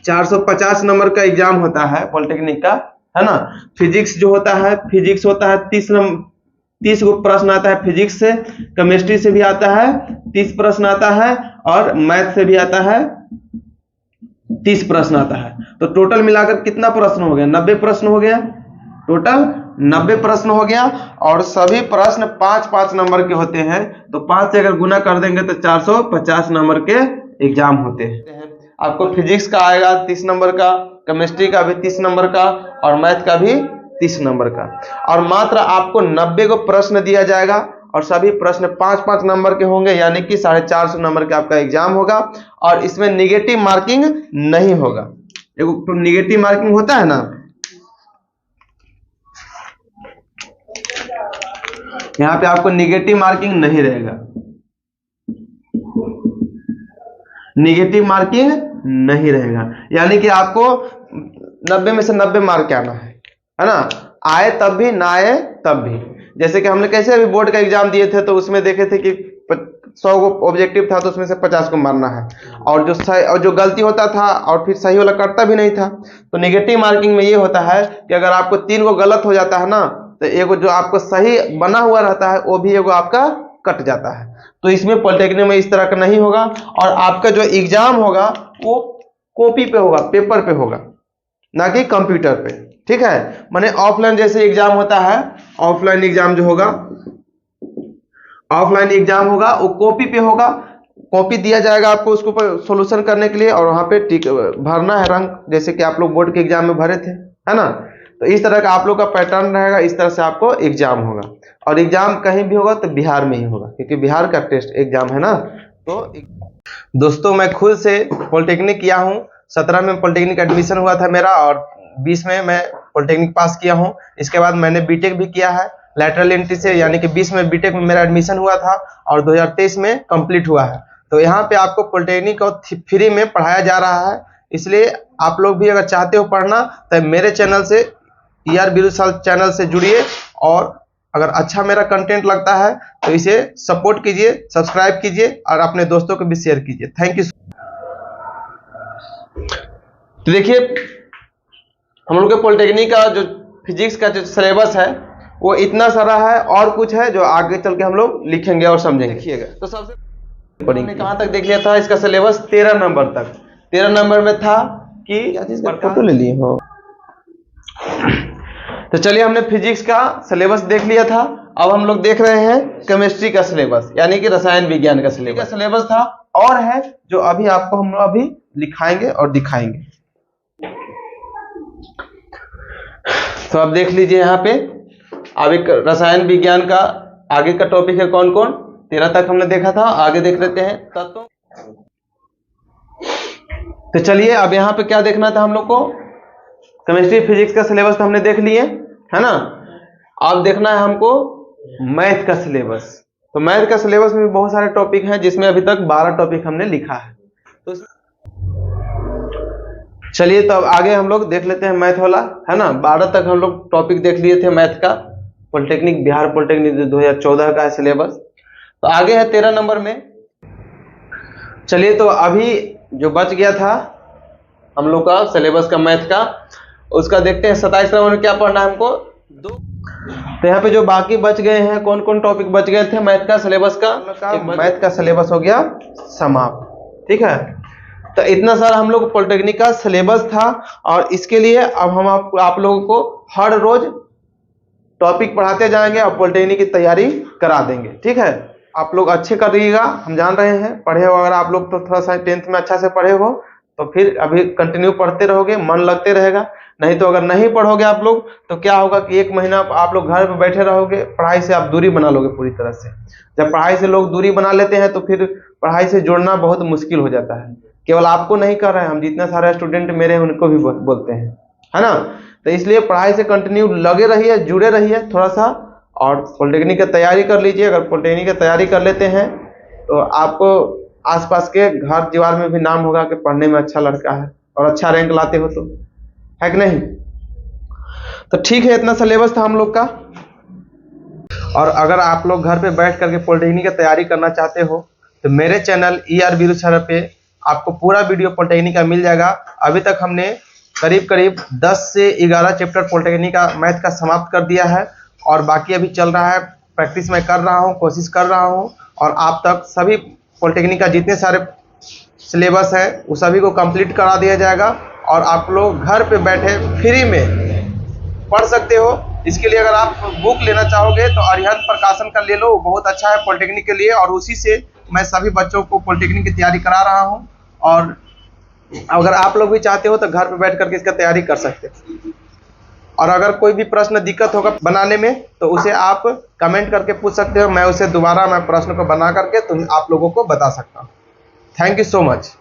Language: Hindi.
450 नंबर का एग्जाम होता है पॉलिटेक्निक का, है ना। फिजिक्स जो होता है, फिजिक्स होता है 30 गो प्रश्न आता है फिजिक्स से, केमिस्ट्री से भी आता है 30 प्रश्न आता है, और मैथ से भी आता है 30 प्रश्न आता है। तो टोटल मिलाकर कितना प्रश्न हो गया? 90 प्रश्न हो गया, टोटल 90 प्रश्न हो गया। और सभी प्रश्न 5-5 नंबर के होते हैं, तो 5 से अगर गुना कर देंगे तो 450 नंबर के एग्जाम होते हैं। आपको फिजिक्स का आएगा 30 नंबर का, केमिस्ट्री का भी 30 नंबर का, और मैथ का भी 30 नंबर का। और मात्र आपको 90 को प्रश्न दिया जाएगा, और सभी प्रश्न 5-5 नंबर के होंगे, यानी कि 450 नंबर का आपका एग्जाम होगा। और इसमें निगेटिव मार्किंग नहीं होगा। तो निगेटिव मार्किंग होता है ना, यहाँ पे आपको निगेटिव मार्किंग नहीं रहेगा, निगेटिव मार्किंग नहीं रहेगा। यानी कि आपको 90 में से 90 मार्क के आना है ना। आए तब भी, ना आए तब भी। जैसे कि हमने कैसे अभी बोर्ड का एग्जाम दिए थे, तो उसमें देखे थे कि 100 को ऑब्जेक्टिव था, तो उसमें से 50 को मारना है, और जो गलती होता था और फिर सही वाला करता भी नहीं था। तो नेगेटिव मार्किंग में ये होता है कि अगर आपको 3 को गलत हो जाता है ना, तो एगो जो आपको सही बना हुआ रहता है वो भी एगो आपका कट जाता है। तो इसमें पॉलिटेक्निक में इस तरह का नहीं होगा। और आपका जो एग्जाम होगा वो कॉपी पे होगा, पेपर पे होगा, ना कि कंप्यूटर पे, ठीक है। माने ऑफलाइन जैसे एग्जाम होता है, ऑफलाइन एग्जाम जो होगा, ऑफलाइन एग्जाम होगा वो कॉपी पे होगा। कॉपी दिया जाएगा आपको उसके ऊपर सॉल्यूशन करने के लिए, और वहां पे टिक भरना है रंग, जैसे कि आप लोग बोर्ड के एग्जाम में भरे थे, है ना। तो इस तरह का आप लोग का पैटर्न रहेगा, इस तरह से आपको एग्जाम होगा। और एग्जाम कहीं भी होगा तो बिहार में ही होगा, क्योंकि बिहार का टेस्ट एग्जाम है ना। तो दोस्तों मैं खुद से पॉलिटेक्निक किया हूँ। 17 में पॉलिटेक्निक एडमिशन हुआ था मेरा, और 20 में मैं पॉलिटेक्निक पास किया हूँ। इसके बाद मैंने बीटेक भी किया है लैटरल एंट्री से, यानी कि 20 में बीटेक में मेरा एडमिशन हुआ था, और 2023 में कंप्लीट हुआ है। तो यहाँ पे आपको पॉलिटेक्निक को फ्री में पढ़ाया जा रहा है। इसलिए आप लोग भी अगर चाहते हो पढ़ना, तो मेरे चैनल से, ER वीरू सर चैनल से जुड़िए, और अगर अच्छा मेरा कंटेंट लगता है तो इसे सपोर्ट कीजिए, सब्सक्राइब कीजिए, और अपने दोस्तों को भी शेयर कीजिए। Thank you. तो देखिए, हम लोग के पॉलिटेक्निक का जो फिजिक्स का जो सिलेबस है वो इतना सारा है, और कुछ है जो आगे चल के हम लोग लिखेंगे और समझेंगे। देखिएगा, तो सबसे हमने कहाँ तक देख लिया था इसका सिलेबस? 13 नंबर तक। 13 नंबर में था कि फोटो ले लिए हो। तो चलिए, हमने फिजिक्स का सिलेबस देख लिया था। अब हम लोग देख रहे हैं केमिस्ट्री का सिलेबस, यानी कि रसायन विज्ञान का सिलेबस था, और है जो अभी आपको हम अभी लिखाएंगे और दिखाएंगे। तो अब देख लीजिए यहाँ पे, अब एक रसायन विज्ञान का आगे का टॉपिक है कौन कौन। 13 तक हमने देखा था, आगे देख लेते हैं तत्व। तो चलिए, अब यहाँ पे क्या देखना था हम लोग को? केमिस्ट्री फिजिक्स का सिलेबस तो हमने देख लिए, है ना। अब देखना है हमको मैथ का सिलेबस। तो मैथ का सिलेबस में बहुत सारे टॉपिक हैं, जिसमें अभी तक 12 टॉपिक हमने लिखा है। तो चलिए, तो अब आगे हम लोग देख लेते हैं मैथ वाला, है ना। 12 तक हम लोग टॉपिक देख लिए थे मैथ का, पॉलिटेक्निक, बिहार पॉलिटेक्निक 2014 का है सिलेबस। तो आगे है 13 नंबर में। चलिए, तो अभी जो बच गया था हम लोग का सिलेबस का मैथ का, उसका देखते हैं 27 नंबर में क्या पढ़ना है हमको। तो यहाँ पे जो बाकी बच गए हैं, कौन कौन टॉपिक बच गए थे मैथ का सिलेबस का? मैथ का सिलेबस हो गया समाप्त, ठीक है। तो इतना सारा हम लोग पॉलिटेक्निक का सिलेबस था, और इसके लिए अब हम आप लोगों को हर रोज टॉपिक पढ़ाते जाएंगे और पॉलिटेक्निक की तैयारी करा देंगे, ठीक है। आप लोग अच्छे करिएगा, हम जान रहे हैं। पढ़े हो अगर आप लोग तो थोड़ा सा 10th में अच्छा से पढ़े हो, तो फिर अभी कंटिन्यू पढ़ते रहोगे, मन लगते रहेगा। नहीं तो अगर नहीं पढ़ोगे आप लोग, तो क्या होगा कि 1 महीना आप लोग घर पे बैठे रहोगे, पढ़ाई से आप दूरी बना लोगे पूरी तरह से। जब पढ़ाई से लोग दूरी बना लेते हैं, तो फिर पढ़ाई से जुड़ना बहुत मुश्किल हो जाता है। केवल आपको नहीं कर रहे हैं, हम जितने सारे स्टूडेंट मेरे हैं उनको भी बोलते हैं, है ना। तो इसलिए पढ़ाई से कंटिन्यू लगे रहिए, जुड़े रहिए थोड़ा सा, और पॉलिटेक्निक की तैयारी कर लीजिए। अगर पॉलिटेक्निक की तैयारी कर लेते हैं तो आपको आसपास के घर जीवार में भी नाम होगा कि पढ़ने में अच्छा लड़का है, और अच्छा रैंक लाते हो, तो है कि नहीं। तो ठीक है, इतना सिलेबस था हम लोग का। और अगर आप लोग घर पे बैठ करके पॉलिटेक्निक की तैयारी करना चाहते हो, तो मेरे चैनल ER वीरू सर पे आपको पूरा वीडियो पॉलिटेक्निक का मिल जाएगा। अभी तक हमने करीब करीब 10 से 11 चैप्टर पॉलिटेक्निक का मैथ का समाप्त कर दिया है और बाकी अभी चल रहा है। प्रैक्टिस मैं कर रहा हूँ, कोशिश कर रहा हूँ और आप तक सभी पॉलिटेक्निक का जितने सारे सिलेबस है वो सभी को कंप्लीट करा दिया जाएगा और आप लोग घर पे बैठे फ्री में पढ़ सकते हो। इसके लिए अगर आप बुक लेना चाहोगे तो अरिहंत प्रकाशन का ले लो, वो बहुत अच्छा है पॉलिटेक्निक के लिए और उसी से मैं सभी बच्चों को पॉलिटेक्निक की तैयारी करा रहा हूँ। और अगर आप लोग भी चाहते हो तो घर पे बैठ करके इसका तैयारी कर सकते हो। और अगर कोई भी प्रश्न दिक्कत होगा बनाने में तो उसे आप कमेंट करके पूछ सकते हो, मैं उसे दोबारा प्रश्न को बना करके आप लोगों को बता सकता हूँ। Thank you so much.